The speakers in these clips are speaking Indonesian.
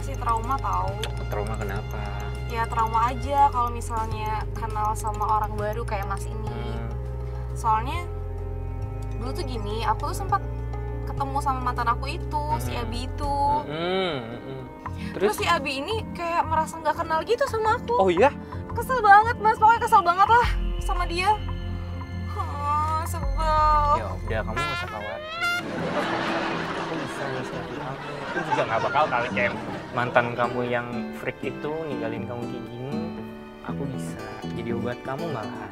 masih trauma tahu. Trauma kenapa? Ya trauma aja kalau misalnya kenal sama orang baru kayak Mas ini. Soalnya dulu tuh gini, aku tuh sempat ketemu sama mantan aku itu, si Abi itu. Terus si Abi ini kayak merasa nggak kenal gitu sama aku. Oh iya? Kesel banget Mas, pokoknya kesel banget lah sama dia. Sebel. Ya udah, kamu gak usah khawatir. Aku bisa nasihatin kamu. Aku juga gak bakal kali kayak mantan kamu yang freak itu ninggalin kamu kayak gini. Aku bisa jadi obat kamu malah.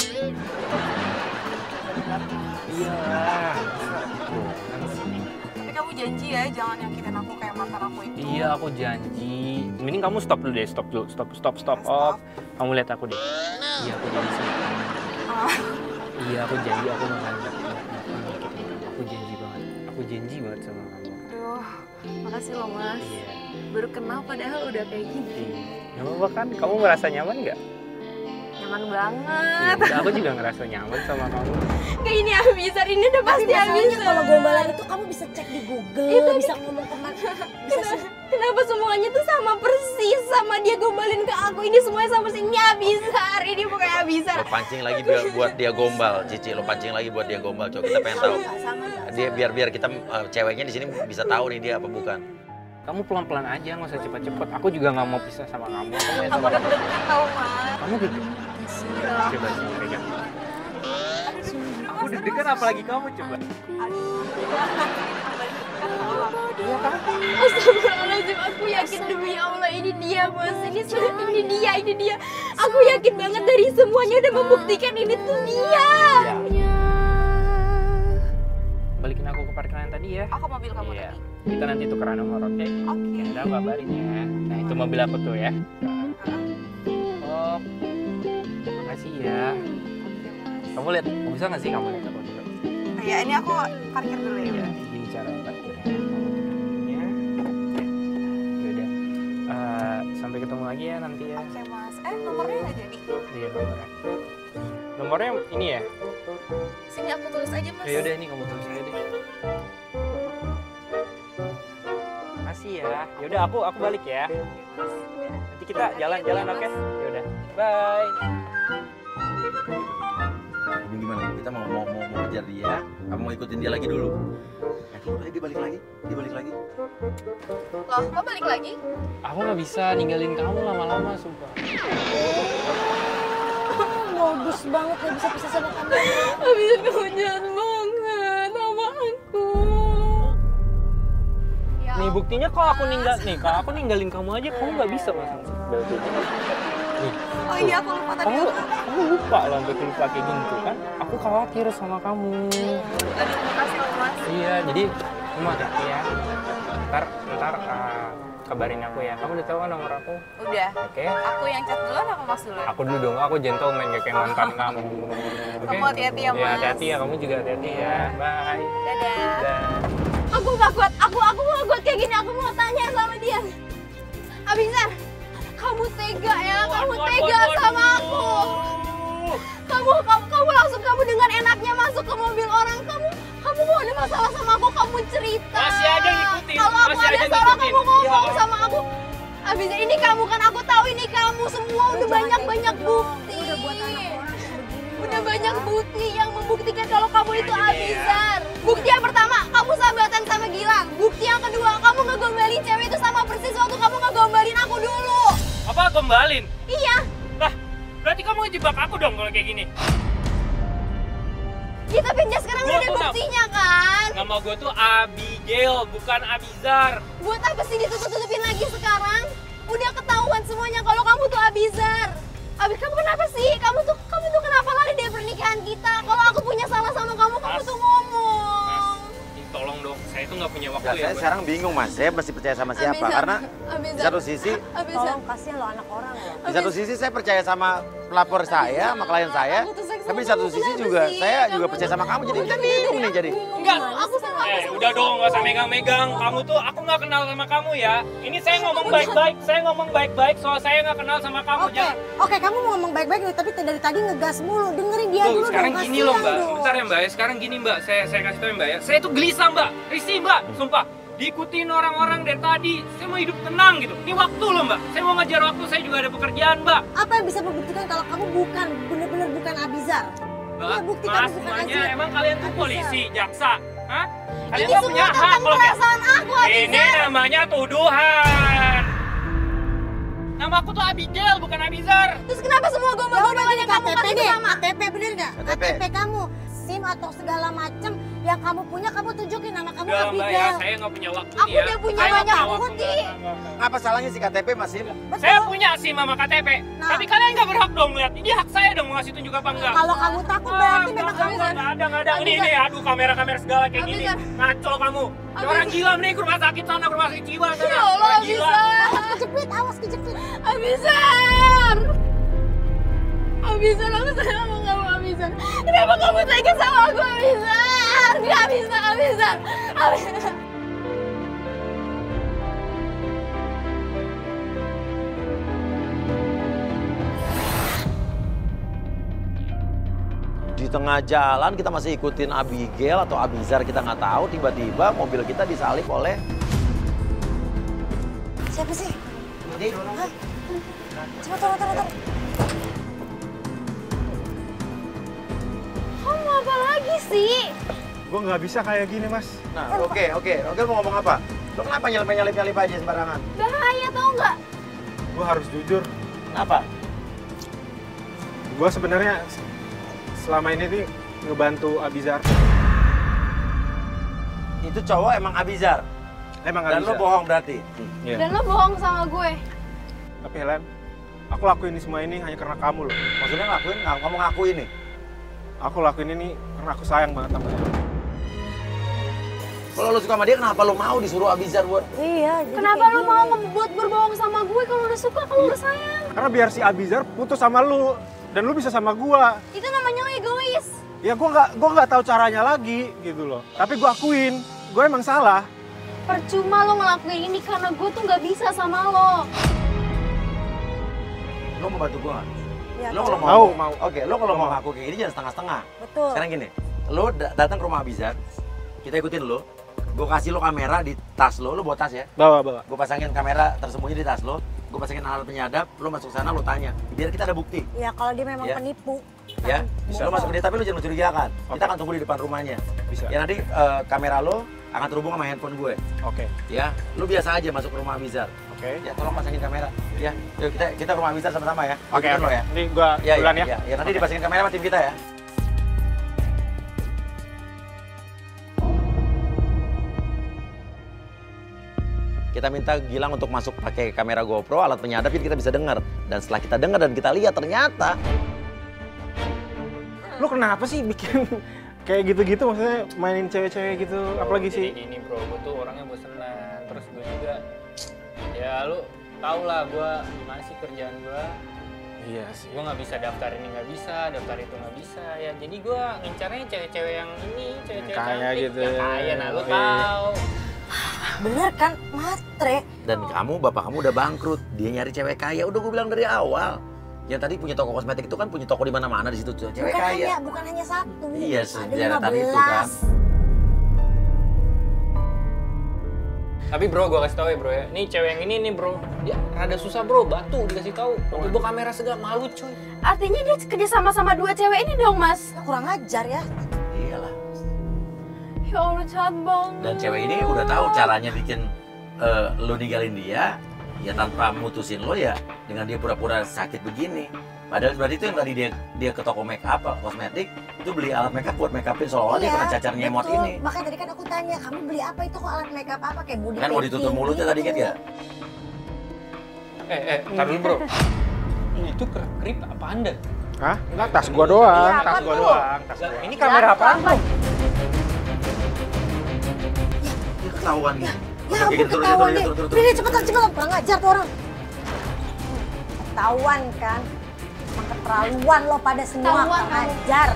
Iya lah. Tapi kamu janji ya jangan nyakitin aku kayak mantan aku itu. Iya, aku janji. Mending kamu stop dulu deh, stop dulu. Stop. Kamu lihat aku deh. Iya, aku janji sama kamu. Iya, aku janji aku gak akan nyakitin kamu. Aku janji banget sama kamu. Aduh, makasih loh Mas. Iya. Baru kenal padahal udah kayak gini. Gak apa-apa kan? Kamu ngerasa nyaman gak? Nyaman banget. Ya, aku juga ngerasa nyaman sama kamu. Kayak ini Abizar, ini udah pasti Abizar. Kalau gombalan itu kamu bisa cek di Google, bisa ngomong kemana. Kenapa semuanya tuh sama persis sama dia gombalin ke aku? Ini semuanya sama persis. Ini Abizar, ini bukan Abizar. Lo pancing lagi buat dia gombal, Cici. Lo pancing lagi buat dia gombal. Coba kita pengen tahu. Dia biar kita ceweknya di sini bisa tahu nih dia apa bukan. Kamu pelan-pelan aja, nggak usah cepet-cepet. Aku juga nggak mau pisah sama kamu. Kamu yang Aku sama udah kamu. deg-degan tau Mas. Kamu gitu? Coba sini pegang. Aku deg-degan apalagi kamu coba. Iya kan? Astagfirullahaladzim, aku yakin demi Allah ini dia Mas. Ini dia. Aku yakin banget dari semuanya udah membuktikan ini tuh dia. Balikin aku ke parkiran tadi ya. Aku mobil kamu Iya. tadi. Kita nanti tukeran nomor, oke? Oke. Ya udah, kabarin ya. Nah, itu mobil aku tuh ya. Oh, makasih ya. Kamu lihat, kamu bisa nggak sih kamu lihat aku dulu? Ya ini aku parkir dulu ya. Ya, gini cara parkirnya. Ya. Ya udah. Sampai ketemu lagi ya nanti ya. Oke Mas. Nomornya nggak jadi. Iya, nomornya. Nomornya ini ya? Sini aku tulis aja Mas. Ya udah, ini kamu tulis aja deh. Makasih ya. Ya udah, aku balik ya. Nanti kita jalan-jalan, oke? Ya udah. Bye. Ini gimana? Kita mau ngejar dia. Kamu mau ikutin dia lagi dulu? Dia balik lagi. Loh, kok balik lagi? Aku nggak bisa ninggalin kamu lama-lama, sumpah. Modus banget gak bisa pisah sama kamu. Abizar kamu jahat banget sama aku. Ya, Nih buktinya kalau aku ninggalin kamu aja, kamu nggak bisa mas. Nih, oh iya aku lupa tadi. kamu lupa loh, sampai lupa kayak gitu kan? Aku khawatir sama kamu. Aduh, makasih loh Mas. Iya, jadi kamu hati-hati ya. Ntar kabarin aku ya. Kamu udah tahu kan nomor aku? Udah. Oke. Aku yang chat duluan apa Mas duluan? Aku dulu dong, aku gentleman gak kayak mantan kamu. Oke? Kamu hati-hati ya, Mas. Ya, hati-hati ya, kamu juga hati-hati ya. Bye. Dadah. Dadah. Aku gak kuat, aku gak kuat kayak gini. Aku mau tanya sama dia. Abizar, kamu tega ya, kamu tega sama aku. Kamu langsung dengan enaknya masuk ke mobil orang. Kamu mau ada masalah sama aku, kamu cerita. Masih aja ngikutin. Kalau aku ada salah, kamu ngomong sama aku. Abizar, ini kamu kan, aku tahu ini kamu semua udah banyak bukti. Udah buat anak orang Udah banyak bukti yang membuktikan kalau kamu itu Abizar. Bukti yang pertama, kamu sahabatan sama Gilang. Bukti yang kedua, kamu ngegombalin cewek itu sama persis waktu kamu ngegombalin aku dulu. Apa gombalin? Iya. Lah, berarti kamu ngejebak aku dong kalau kayak gini. Ya tapi kan sekarang udah ada buktinya kan. Nama gue tuh Abigail, bukan Abizar. Buat apa sih ditutup-tutupin lagi sekarang? Udah ketahuan semuanya kalau kamu tuh Abizar. Abis kamu kenapa sih? Kamu tuh kenapa lari dari pernikahan kita? Kalau aku punya salah sama kamu tuh ngomong. Mas, tolong dong, saya tuh nggak punya waktu Ya, saya sekarang bingung mas, saya mesti percaya sama siapa? Abizar. Karena di satu sisi, Abizar. Tolong kasihan lo anak orang loh. di satu sisi saya percaya sama pelapor saya, sama klien saya. Aku tuh sayang Tapi di sama satu kamu, sisi kenapa juga sih? saya juga Kamu percaya sama tuh- kamu. Jadi kita bingung nih jadi. Enggak. Aku sama Udah dong, nggak usah megang-megang. Kamu tuh, aku nggak kenal sama kamu ya. Ini saya ngomong baik-baik, soal saya nggak kenal sama kamu. Oke, kamu mau ngomong baik-baik nih, tapi dari tadi ngegas mulu. Dengerin dia Tuh, dulu sekarang dong, gini loh kasihan mbak, dong. bentar ya mbak ya. Sekarang gini mbak, saya kasih tau ya mbak ya. Saya tuh gelisah mbak, risih mbak, sumpah. diikutin orang-orang dari tadi. Saya mau hidup tenang gitu. Ini waktu loh mbak, saya mau ngajar waktu, saya juga ada pekerjaan mbak. Apa yang bisa membuktikan kalau kamu benar-benar bukan Abizar? Mbak, Ya, bukti mas kamu bukan semuanya Azizar. emang kalian tuh Abizar. polisi, jaksa? Hah? Kalian Ini nggak semua punya hak tentang kalau kayak... perasaan aku, Ini Abizar. namanya tuduhan. Nama aku tuh Abigail, bukan Abizar. Terus kenapa semua gombal-gombalan yang kamu kasih deh, sama? KTP bener nggak? KTP. KTP kamu, SIM atau segala macem yang kamu punya kamu tunjukin nama kamu Udah mbak ya, Abigail. saya nggak punya waktu Aku nih ya. udah punya Saya nggak banyak punya waktu. bukti. Nggak. Apa salahnya si KTP masih? Saya punya SIM sama KTP. Nah. Tapi kalian nggak berhak dong lihat. Ini hak saya dong mau ngasih tunjuk apa enggak. Kalau kamu takut berarti memang kamu Nggak ada. Ini, aduh kamera-kamera segala kayak gini. Abizar. Ngaco kamu. Abizar. Orang gila nih ke rumah sakit sana, ke rumah sakit jiwa sana. Ya Allah, Orang gila. Abizar. kejepit, awas kejepit. Abizar. Abizar, aku sayang sama kamu, Abizar. Kenapa kamu tega sama aku, Abizar? Nggak bisa, Abizar. Abizar. Di tengah jalan kita masih ikutin Abigail atau Abizar kita nggak tahu, tiba-tiba mobil kita disalip oleh Siapa sih? ini. Hah? Coba taruh. Kamu apa lagi sih? Gue nggak bisa kayak gini, Mas. Nah, oke, mau ngomong apa? Lo kenapa nyelip aja sembarangan? Bahaya tau nggak? Gue harus jujur. Kenapa? Gue sebenarnya selama ini nih ngebantu Abizar. Itu cowok emang Abizar. Emang Dan lo Abizar. bohong berarti. Iya. Dan lo bohong sama gue. Tapi Helen, aku lakuin ini semua ini hanya karena kamu loh. Maksudnya kamu ngakuin nih? Aku lakuin ini karena aku sayang banget sama dia. Kalau lo suka sama dia, kenapa lo mau disuruh Abizar buat? Iya. jadi Kenapa kayak lo gini. mau ngebuat berbohong sama gue kalau udah suka, kalau udah sayang? Karena biar si Abizar putus sama lu dan lu bisa sama gua. Itu namanya lo egois. Ya gua nggak tahu caranya lagi gitu loh. Tapi gua akuin, gua emang salah. Percuma lo ngelakuin ini karena gue tuh nggak bisa sama lo. Lo mau bantu gua nggak? Ya, Lo kalau Mau. Oke, lo kalau mau ngaku kayak gini jangan setengah-setengah. Betul. Sekarang gini, lo datang ke rumah Abizar, kita ikutin lo. Gue kasih lo kamera di tas lo bawa tas ya. Bawa. Gue pasangin kamera tersembunyi di tas lo. Gue pasangin alat penyadap, lo masuk sana lo tanya. Biar kita ada bukti. Ya kalau dia memang Ya. penipu. Ya, lo masuk ke dia tapi lo jangan mencurigakan. Kita akan tunggu di depan rumahnya. Bisa. Ya nanti kamera lo akan terhubung sama handphone gue. Oke. Ya, lo biasa aja masuk ke rumah Abizar. Oke. Ya, tolong pasangin kamera. Ya, yuk kita ke rumah Abizar sama-sama ya. Oke. Ikutin lo ya. Ini gua duluan ya. Ya, nanti dipasangin kamera sama tim kita ya. Kita minta Gilang untuk masuk pakai kamera GoPro, alat penyadap, jadi kita bisa dengar. Dan setelah kita dengar dan kita lihat ternyata Lu kenapa sih bikin kayak gitu-gitu, maksudnya mainin cewek-cewek gitu, apalagi sih? Jadi gini bro, gue tuh orangnya bosenan. Terus gue juga, ya lu tau lah gue gimana sih kerjaan gue. Iya sih. Gue nggak bisa daftar ini nggak bisa, daftar itu nggak bisa. Ya jadi gue ngincarnya cewek-cewek yang ini, cewek-cewek Kaya cantik, gitu. yang kaya. Nah lu Iya. tahu. Bener kan, matre. dan bapak kamu udah bangkrut. Dia nyari cewek kaya, udah gue bilang dari awal. Yang tadi punya toko kosmetik itu kan punya toko di mana-mana di situ tuh, cewek kaya. Bukan hanya satu. Iya, Ada sejarah tadi itu kan. 15. Tapi bro, gue kasih tau ya bro ya. Nih cewek yang ini nih bro, dia rada susah bro, batu dikasih tahu. Pakai bawa kamera segala, malu coy. Artinya dia kerja sama dua cewek ini dong, Mas. Kurang ajar ya. Iyalah. Ya Allah, jahat banget. Dan cewek ini udah tahu caranya bikin lo ninggalin dia, ya tanpa mutusin lo ya, dengan dia pura-pura sakit begini. Padahal berarti itu yang tadi dia ke toko make up, kosmetik, itu beli alat make up buat make upin seolah-olah dia kena cacar nyemot betul. ini. Makanya tadi kan aku tanya, kamu beli apa itu kok alat makeup apa kayak body Kan mau ditutup painting mulutnya gitu. tadi kan ya? Tar dulu bro. Itu kerip apa anda? Hah? Enggak, tas gua doang, Iya, tas apa gua tuh? doang, tas Lah, gua. ini kamera apaan bro? Dia ketahuan gitu. Ya Oke, ampun, ketahuan deh. turun. Udah deh, cepetan. Kurang ajar tuh orang. Ketahuan kan. Emang keterlaluan lo pada semua, Ketahuan kurang kamu. ajar.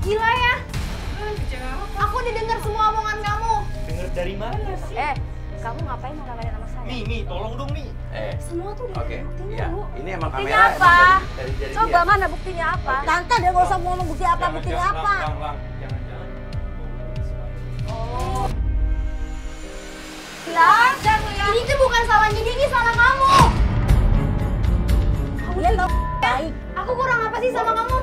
Gila ya. Aku udah dengar semua omongan kamu. Dengar dari mana sih? kamu ngapain mau ngamain anak saya? Mi, tolong dong Mi. Semua tuh udah Oke. buktinya, Iya. Bu. Ini emang Buktinya kamera apa? emang dari Coba dia. mana buktinya apa? Tante dia nggak usah ngomong bukti apa, buktinya apa. Jangan. Lah, ini tuh bukan salahnya dia, ini salah kamu. Dia tahu baik. Aku kurang apa sih sama kamu?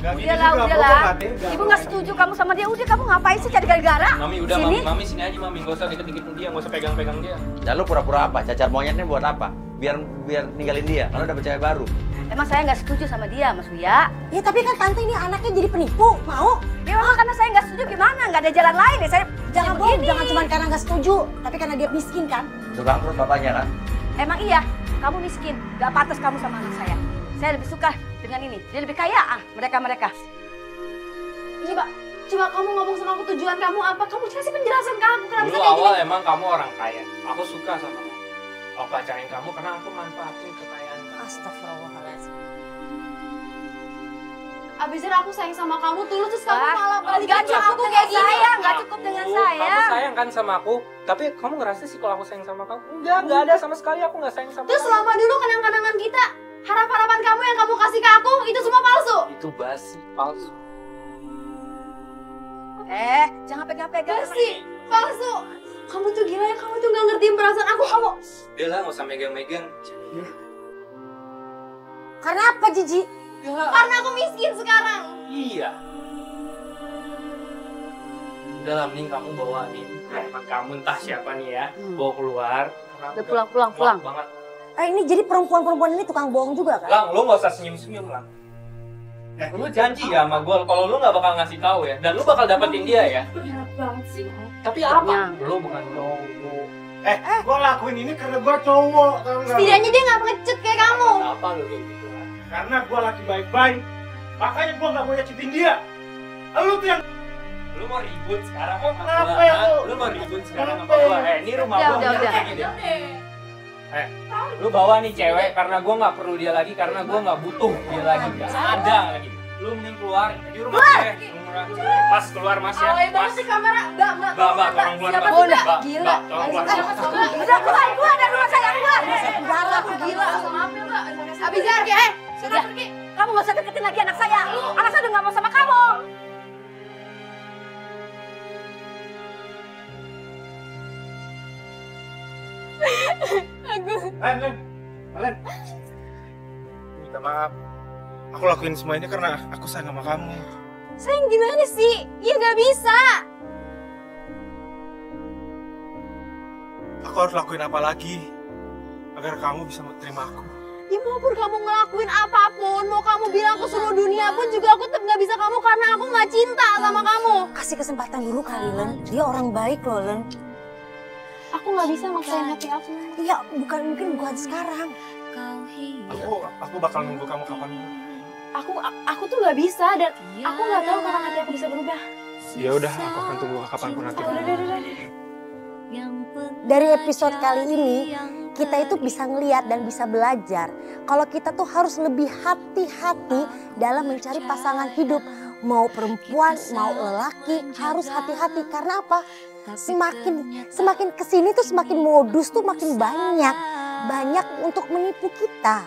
Gak gitu Udahlah, juga, udahlah. Bro, gua nggak tega, Ibu Bro. nggak setuju kamu sama dia. Udah kamu ngapain sih cari gara-gara? Mami udah, Sini. Mami sini aja Mami, gak usah deket-deket dia, gak usah pegang-pegang dia. Dan lu pura-pura apa? Cacar monyetnya buat apa? Biar ninggalin dia. Kalau udah cewek baru. Emang saya nggak setuju sama dia, Mas Buya. Ya tapi kan tante ini anaknya jadi penipu, mau? Ya memang karena saya nggak setuju gimana? Nggak ada jalan lain ya saya. Jangan ya bohong, begini. jangan cuma karena nggak setuju, tapi karena dia miskin kan? Udah bangkrut bapaknya kan? Emang iya, kamu miskin. Nggak pantas kamu sama anak saya. Saya lebih suka dengan ini. Dia lebih kaya mereka. Coba kamu ngomong sama aku tujuan kamu apa? Kamu kasih penjelasan ke aku kenapa Dulu bisa kayak awal gini? emang kamu orang kaya. Aku suka sama kamu. Aku pacarin kamu karena aku manfaatin kekayaan kamu. Astagfirullahaladzim. Abisnya aku sayang sama kamu tulus terus kamu Wah, malah balik nggak aja cukup aku dengan kayak gini. saya, nggak cukup dengan saya. Kamu sayang kan sama aku, tapi kamu ngerasa sih kalau aku sayang sama kamu? Enggak ada sama sekali aku nggak sayang sama Terus kamu. selama dulu kenang-kenangan kita, harapan kamu yang kamu kasih ke aku itu semua palsu. Itu basi, palsu. Jangan pegang-pegang. Basi, palsu. Kamu tuh gila ya, kamu tuh gak ngertiin perasaan aku. Kamu Udah lah, nggak usah megang-megang. Karena apa, Jiji? karena aku miskin sekarang. Iya. Udah lah, mending kamu bawain teman kamu entah siapa nih ya, bawa keluar. Karena aku Udah pulang. muak banget. Ini jadi perempuan-perempuan ini tukang bohong juga kan? Lang, lu nggak usah senyum-senyum Lang. Lu janji ya sama gue kalau lu nggak bakal ngasih tahu ya, dan lu bakal dapetin dia ya. Berat banget sih. Tapi apa? Lu bukan cowok. Gua lakuin ini karena gua cowok, tau nggak? Setidaknya dia gak pengecut kayak kamu. Kenapa lu kayak gitu? Karena gua laki baik-baik, makanya gua nggak mau nyakitin dia. Lu tuh yang Lu mau ribut sekarang sama Kenapa gua? ya, Hah? lu? Lu mau ribut sekarang sama Kenapa? gua? Ini rumah Udah, gua. udah. kayak gini. Lu bawa nih cewek karena gua nggak perlu dia lagi, karena gua nggak butuh dia lagi. Gak ada lagi. Lu mending keluar di rumah gue. Pas keluar Mas ya. Alay Pas. banget sih kamera. Mbak, Mbak, tolong keluar, Siapa Mbak. sih, Mbak? Mbak, Gila. Mbak, tolong keluar. Udah keluar dari rumah saya, keluar. Gila, aku gila. Maaf ya, Mbak. Abizar, kayak, sudah Udah. pergi. Kamu nggak usah deketin lagi anak saya. Anak saya udah nggak mau sama kamu. Len. Minta maaf. Aku lakuin semua ini karena aku sayang sama kamu. Sayang gimana sih? Ya gak bisa. Aku harus lakuin apa lagi agar kamu bisa menerima aku. Ya maupun kamu ngelakuin apapun, mau kamu bilang ke seluruh dunia pun juga aku tetap gak bisa kamu karena aku gak cinta sama kamu. Kasih kesempatan dulu kali, Len. Dia orang baik loh, Len. Aku gak bisa maksain hati aku. Iya, mungkin bukan sekarang. Aku bakal nunggu kamu kapan. Aku tuh gak bisa dan aku gak tahu kapan hati aku bisa berubah. Ya udah, aku akan tunggu kapanpun nanti. Udah. Dari episode kali ini, kita itu bisa ngeliat dan bisa belajar kalau kita tuh harus lebih hati-hati dalam mencari pasangan hidup. Mau perempuan, mau lelaki, harus hati-hati. Karena apa? Semakin kesini tuh semakin modus tuh makin banyak. Banyak untuk menipu kita.